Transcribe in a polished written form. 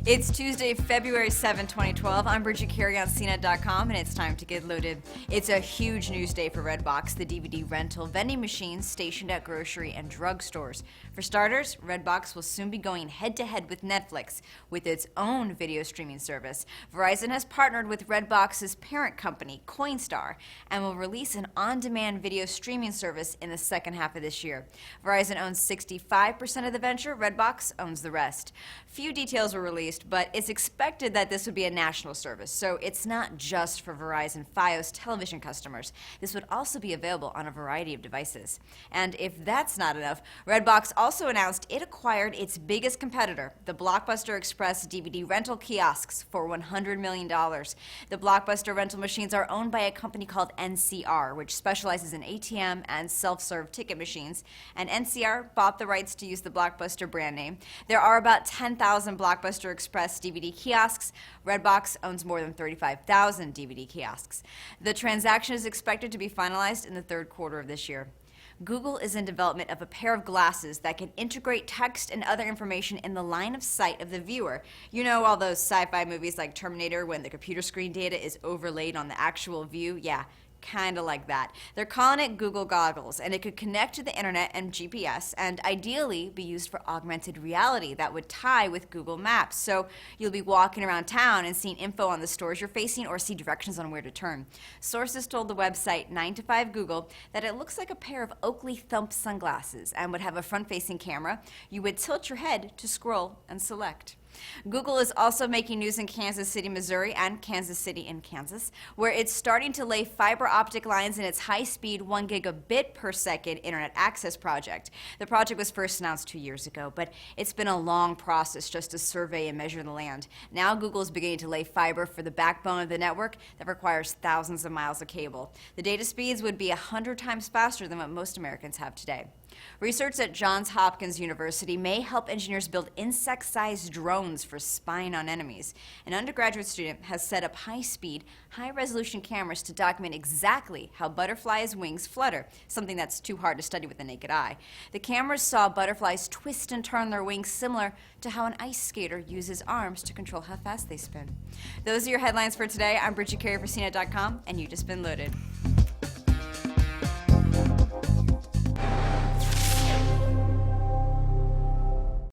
It's Tuesday, February 7, 2012. I'm Bridget Carey on CNET.com, and it's time to get loaded. It's a huge news day for Redbox, the DVD rental vending machines stationed at grocery and drug stores. For starters, Redbox will soon be going head-to-head with Netflix with its own video streaming service. Verizon has partnered with Redbox's parent company, Coinstar, and will release an on-demand video streaming service in the second half of this year. Verizon owns 65% of the venture. Redbox owns the rest. Few details were released, but it's expected that this would be a national service, so it's not just for Verizon Fios television customers. This would also be available on a variety of devices. And if that's not enough, Redbox also announced it acquired its biggest competitor, the Blockbuster Express DVD rental kiosks, for $100 million. The Blockbuster rental machines are owned by a company called NCR, which specializes in ATM and self-serve ticket machines, and NCR bought the rights to use the Blockbuster brand name. There are about 10,000 Blockbuster Express DVD kiosks. Redbox owns more than 35,000 DVD kiosks. The transaction is expected to be finalized in the third quarter of this year. Google is in development of a pair of glasses that can integrate text and other information in the line of sight of the viewer. You know all those sci-fi movies like Terminator when the computer screen data is overlaid on the actual view? Yeah. Kind of like that. They're calling it Google Goggles, and it could connect to the internet and GPS and ideally be used for augmented reality that would tie with Google Maps. So you'll be walking around town and seeing info on the stores you're facing or see directions on where to turn. Sources told the website 9to5 Google that it looks like a pair of Oakley Thump sunglasses and would have a front-facing camera. You would tilt your head to scroll and select. Google is also making news in Kansas City, Missouri, and Kansas City in Kansas, where it's starting to lay fiber optic lines in its high-speed 1 gigabit per second internet access project. The project was first announced 2 years ago, but it's been a long process just to survey and measure the land. Now Google is beginning to lay fiber for the backbone of the network that requires thousands of miles of cable. The data speeds would be 100 times faster than what most Americans have today. Research at Johns Hopkins University may help engineers build insect-sized drones for spying on enemies. An undergraduate student has set up high-speed, high-resolution cameras to document exactly how butterflies' wings flutter, something that's too hard to study with the naked eye. The cameras saw butterflies twist and turn their wings similar to how an ice skater uses arms to control how fast they spin. Those are your headlines for today. I'm Bridget Carey for CNET.com, and you've just been loaded.